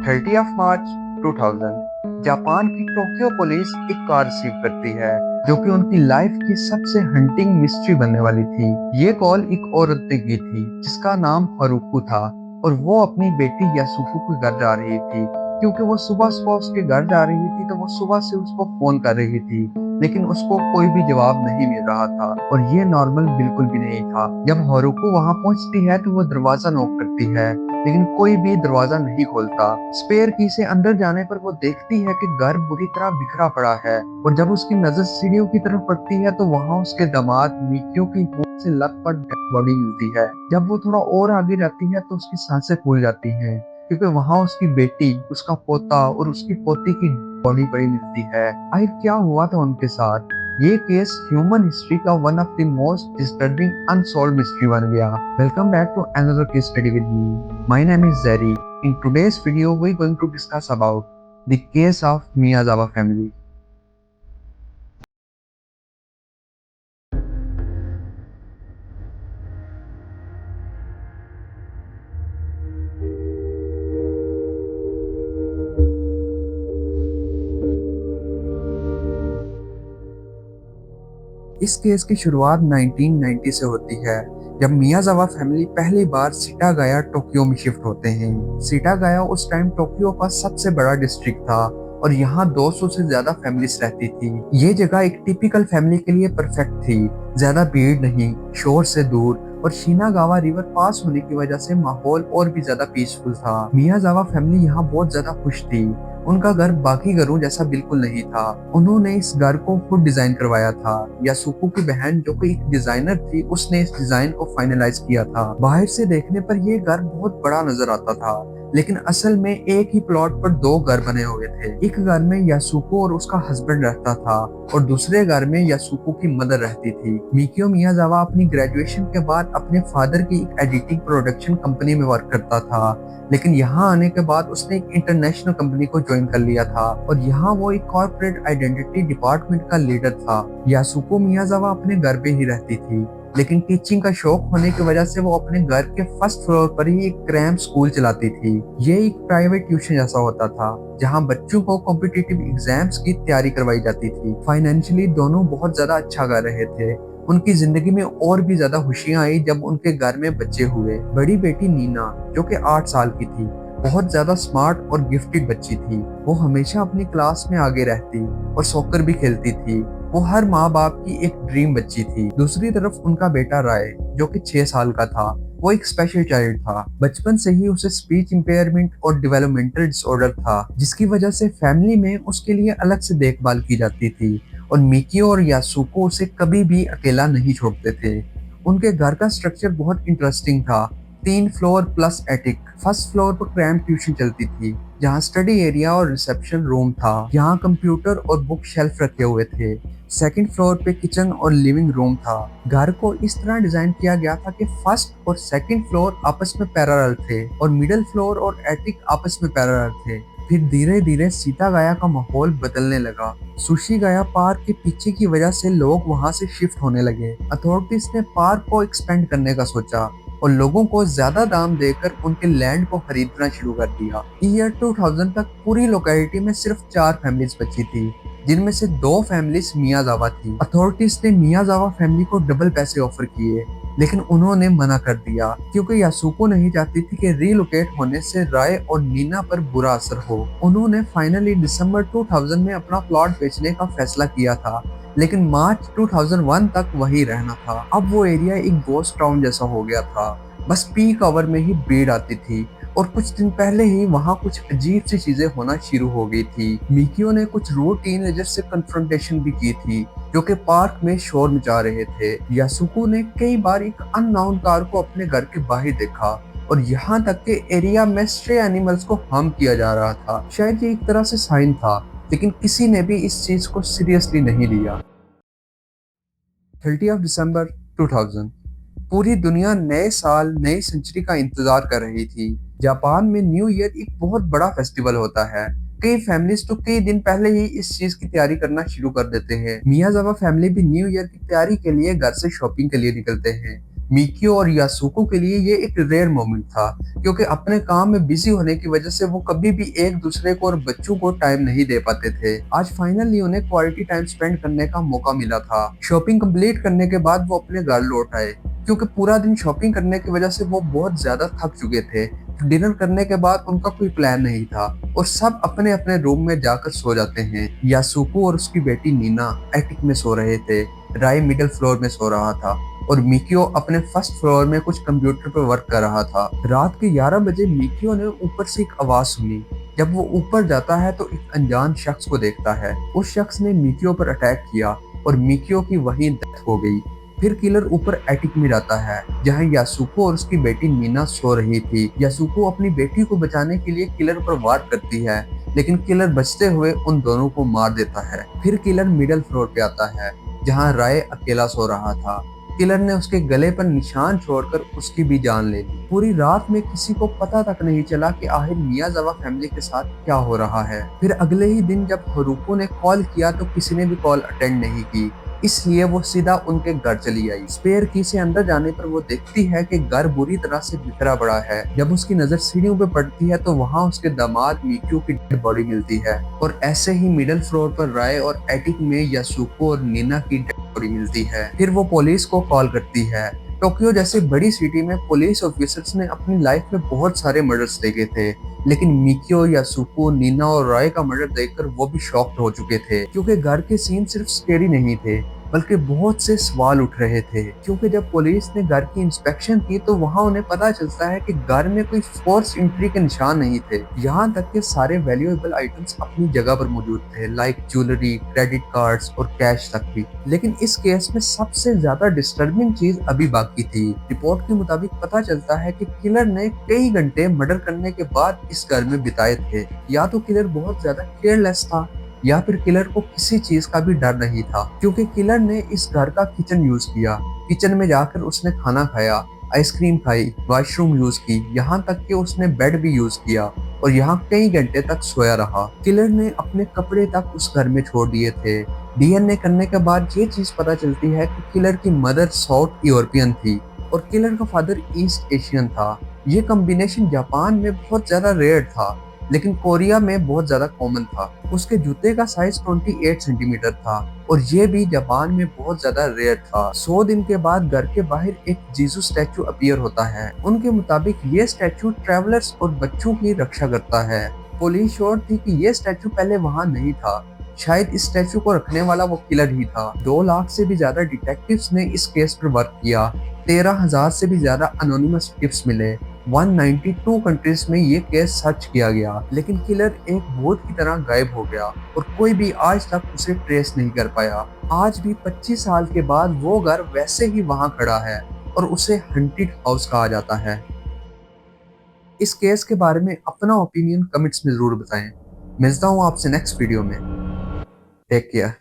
30 मार्च 2000 Japan की Tokyo police एक car receive करती है जो कि उनकी लाइफ की सबसे हंटिंग मिस्ट्री बनने वाली थी। ये कॉल एक औरत ने की थी जिसका नाम हारुको था और वो अपनी बेटी यासुको के घर जा रही थी। क्योंकि वो सुबह सुबह उसके घर जा रही थी तो वो सुबह से उसको फोन कर रही थी, लेकिन उसको कोई भी जवाब नहीं मिल रहा था और ये नॉर्मल बिल्कुल भी नहीं था। जब हारुको वहां पहुंचती है तो वो दरवाजा नॉक करती है, लेकिन कोई भी दरवाजा नहीं खोलता। स्पेयर की से अंदर जाने पर वो देखती है कि घर बुरी तरह बिखरा पड़ा है और जब उसकी नजर सीढ़ियों की तरफ पड़ती है तो वहां उसके दामाद मिकियो की खून से लथपथ डेड बॉडी मिलती है। जब वो थोड़ा और आगे जाती है तो उसकी सांसें फूल जाती हैं क्योंकि वहां उसकी बेटी, उसका पोता और उसकी पोती की बॉडी पड़ी मिलती है। आखिर क्या हुआ था उनके साथ? ये केस ह्यूमन हिस्ट्री का one of the most disturbing unsolved mystery बन गया। Welcome back to another case study with me. My name is Zeri. In today's video, we're going to discuss about the case of Miyazawa family. इस case की शुरुआत 1990 से होती है जब मियाजावा family पहली बार सिटागाया टोक्यो में शिफ्ट होते हैं। सिटागाया उस टाइम टोक्यो का सबसे बड़ा डिस्ट्रिक्ट था और यहाँ 200 से ज्यादा फैमिलीज रहती थी। ये जगह एक टिपिकल फैमिली के लिए परफेक्ट थी। ज्यादा भीड़ नहीं, शोर से दूर और शिनागावा रिवर पास होने की वजह से माहौल और भी ज्यादा पीसफुल था। मियाजावा फैमिली यहाँ बहुत ज्यादा खुश थी। उनका घर बाकी घरों जैसा बिल्कुल नहीं था। उन्होंने इस घर को खुद डिजाइन करवाया था। यासुको की बहन जो कि एक डिजाइनर थी, उसने इस डिजाइन को फाइनलाइज किया था। बाहर से देखने पर यह घर बहुत बड़ा नजर आता था, लेकिन असल में एक ही प्लॉट पर दो घर बने हुए थे। एक घर में यासुको और उसका हस्बैंड रहता था और दूसरे घर में यासुको की मदर रहती थी। मिकियो मियाजावा अपनी ग्रेजुएशन के बाद अपने फादर की एक एडिटिंग प्रोडक्शन कंपनी में वर्क करता था, लेकिन यहाँ आने के बाद उसने एक इंटरनेशनल कंपनी को ज्वाइन कर लिया था और यहाँ वो एक कॉर्पोरेट आइडेंटिटी डिपार्टमेंट का लीडर था। यासुको मियाजावा अपने घर पे ही रहती थी, लेकिन टीचिंग का शौक होने की वजह से वो अपने घर के फर्स्ट फ्लोर पर ही एक क्रैम्प स्कूल चलाती थी। ये एक प्राइवेट ट्यूशन जैसा होता था जहाँ बच्चों को कॉम्पिटिटिव एग्जाम्स की तैयारी करवाई जाती थी। फाइनेंशियली दोनों बहुत ज्यादा अच्छा कर रहे थे। उनकी जिंदगी में और भी ज्यादा खुशियां आई जब उनके घर में बच्चे हुए। बड़ी बेटी नीना जो कि 8 साल की थी, बहुत ज्यादा स्मार्ट और गिफ्टेड बच्ची थी। वो हमेशा अपनी क्लास में आगे रहती और सॉकर भी खेलती थी। वो हर माँ बाप की एक ड्रीम बच्ची थी। दूसरी तरफ उनका बेटा राय जो कि 6 साल का था, वो एक स्पेशल चाइल्ड था। बचपन से ही उसे स्पीच इम्पेयरमेंट और डेवलपमेंटल डिसऑर्डर था, जिसकी वजह से फैमिली में उसके लिए अलग से देखभाल की जाती थी और मिकियो और यासुको उसे कभी भी अकेला नहीं छोड़ते थे। उनके घर का स्ट्रक्चर बहुत इंटरेस्टिंग था। 3 floor plus attic. First floor पर क्रैम्प ट्यूशन चलती थी जहाँ स्टडी एरिया और रिसेप्शन रूम था। यहाँ कंप्यूटर और बुक शेल्फ रखे हुए थे। सेकंड फ्लोर पे किचन और लिविंग रूम था। घर को इस तरह डिजाइन किया गया था कि फर्स्ट और सेकंड फ्लोर आपस में पैरेलल थे और मिडिल फ्लोर और एटिक आपस में पैरेलल थे। फिर धीरे धीरे सीता गाया का माहौल बदलने लगा। सुशी गाया पार्क के पीछे की वजह से लोग वहां से शिफ्ट होने लगे। अथॉरिटीज ने पार्क को एक्सपेंड करने का सोचा और लोगों को ज्यादा दाम देकर उनके लैंड को खरीदना शुरू कर दिया। ईयर 2000 तक पूरी लोकेलिटी में सिर्फ 4 फैमिलीज बची थी, जिनमें से 2 फैमिलीज मियाजावा थी। अथॉरिटीज ने मियाजावा फैमिली को डबल पैसे ऑफर किए, लेकिन उन्होंने मना कर दिया क्योंकि यासुको नहीं चाहती थी कि रीलोकेट होने से राय और नीना पर बुरा असर हो। उन्होंने फाइनली दिसंबर 2000 में अपना प्लॉट बेचने का फैसला किया था, लेकिन मार्च 2001 तक वही रहना था। अब वो एरिया एक गोस्ट टाउन जैसा हो गया था। बस पीक आवर में ही भीड़ आती थी और कुछ दिन पहले ही वहाँ कुछ अजीब सी चीजें होना शुरू हो गई थी। मिकियो ने कुछ रूड टीनेजर से कन्फ्रंटेशन भी की थी जो कि पार्क में शोर मचा रहे थे। यासुको ने कई बार एक अननोन कार को अपने घर के बाहर देखा और यहाँ तक के एरिया में स्ट्रे एनिमल्स को हार्म किया जा रहा था। शायद ये एक तरह से साइन था, लेकिन किसी ने भी इस चीज को सीरियसली नहीं लिया। 30 दिसंबर 2000 पूरी दुनिया नए साल, नई सेंचुरी का इंतजार कर रही थी। जापान में न्यू ईयर एक बहुत बड़ा फेस्टिवल होता है। कई फैमिलीज तो कई दिन पहले ही इस चीज की तैयारी करना शुरू कर देते हैं। मियाजावा फैमिली भी न्यू ईयर की तैयारी के लिए घर से शॉपिंग के लिए निकलते हैं। मिकियो और यासुको के लिए ये एक रेयर मोमेंट था, क्योंकि अपने काम में बिजी होने की वजह से वो कभी भी एक दूसरे को और बच्चों को टाइम नहीं दे पाते थे। आज फाइनली उन्हें क्वालिटी टाइम स्पेंड करने का मौका मिला था। शॉपिंग कंप्लीट करने के बाद वो अपने घर लौट आए, क्योंकि पूरा दिन शॉपिंग करने की वजह से वो बहुत ज्यादा थक चुके थे। डिनर करने के बाद उनका कोई प्लान नहीं था और सब अपने अपने रूम में जाकर सो जाते हैं। यासुको और उसकी बेटी नीना एटिक में सो रहे थे, राय मिडिल फ्लोर में सो रहा था और मिकियो अपने फर्स्ट फ्लोर में कुछ कंप्यूटर पर वर्क कर रहा था। रात के 11 बजे मिकियो ने ऊपर से एक आवाज सुनी। जब वो ऊपर जाता है तो एक अनजान शख्स को देखता है। उस शख्स ने मिकियो पर अटैक किया और मिकियो की वहीं डेथ हो गई। फिर किलर ऊपर एटिक में जाता है, जहां यासुको और उसकी बेटी नीना सो रही थी। यासुको अपनी बेटी को बचाने के लिए किलर पर वार करती है, लेकिन किलर बचते हुए उन दोनों को मार देता है। फिर किलर मिडिल फ्लोर पे आता है, जहां राय अकेला सो रहा था। किलर ने उसके गले पर निशान छोड़कर उसकी भी जान ले ली। पूरी रात में किसी को पता तक नहीं चला कि आखिर मियाजावा फैमिली के साथ क्या हो रहा है। फिर अगले ही दिन जब हारुको ने कॉल किया तो किसी ने भी कॉल अटेंड नहीं की, इसलिए वो सीधा उनके घर चली आई। स्पेयर की से अंदर जाने पर वो देखती है कि घर बुरी तरह से बिखरा पड़ा है। जब उसकी नजर सीढ़ियों पे पड़ती है तो वहाँ उसके दामाद मिक्यू की डेड बॉडी मिलती है और ऐसे ही मिडिल फ्लोर पर राय और एटिक में यासुको और नीना की डेड बॉडी मिलती है। फिर वो पुलिस को कॉल करती है। टोक्यो जैसी बड़ी सिटी में पुलिस ऑफिसर्स ने अपनी लाइफ में बहुत सारे मर्डर्स देखे थे, लेकिन मिकियो, यासुको, नीना और राय का मर्डर देखकर वो भी शॉक्ड हो चुके थे, क्योंकि घर के सीन सिर्फ स्केरी नहीं थे बल्कि बहुत से सवाल उठ रहे थे। क्योंकि जब पुलिस ने घर की इंस्पेक्शन की तो वहां उन्हें पता चलता है कि घर में कोई फोर्स एंट्री के निशान नहीं थे। यहाँ तक कि सारे वैल्यूएबल आइटम्स अपनी जगह पर मौजूद थे, लाइक ज्वेलरी, क्रेडिट कार्ड्स और कैश तक भी। लेकिन इस केस में सबसे ज्यादा डिस्टर्बिंग चीज अभी बाकी थी। रिपोर्ट के मुताबिक पता चलता है कि किलर ने कई घंटे मर्डर करने के बाद इस घर में बिताए थे। या तो किलर बहुत ज्यादा केयरलेस था, या फिर किलर को किसी चीज का भी डर नहीं था, क्योंकि किलर ने इस घर का किचन यूज किया। किचन में जाकर उसने खाना खाया, आइसक्रीम खाई, वॉशरूम यूज की, यहाँ तक कि उसने बेड भी यूज किया और यहाँ कई घंटे तक सोया रहा। किलर ने अपने कपड़े तक उस घर में छोड़ दिए थे। डीएनए करने के बाद ये चीज पता चलती है कि किलर की मदर साउथ यूरोपियन थी और किलर का फादर ईस्ट एशियन था। ये कॉम्बिनेशन जापान में बहुत ज्यादा रेयर था, लेकिन कोरिया में बहुत ज्यादा कॉमन था। उसके जूते का साइज 28 सेंटीमीटर था और ये भी जापान में बहुत ज्यादा रेयर था। 100 दिन के बाद घर के बाहर एक जीसस स्टैचू अपीयर होता है। उनके मुताबिक ये स्टैचू ट्रैवलर्स और बच्चों की रक्षा करता है। पुलिस श्योर थी कि ये स्टैचू पहले वहाँ नहीं था, शायद इस स्टैचू को रखने वाला वो किलर ही था। 2 लाख से भी ज्यादा डिटेक्टिव्स ने इस केस पर वर्क किया। 13,000 से भी ज्यादा अनोनिमस टिप्स मिले। 192 कंट्रीज में ये केस सर्च किया गया, लेकिन किलर एक भूत की तरह गायब हो गया और कोई भी आज तक उसे ट्रेस नहीं कर पाया। आज भी 25 साल के बाद वो घर वैसे ही वहां खड़ा है और उसे हंटेड हाउस कहा जाता है। इस केस के बारे में अपना ओपिनियन कमेंट्स में जरूर बताएं। मिलता हूँ आपसे नेक्स्ट वीडियो में। Take care.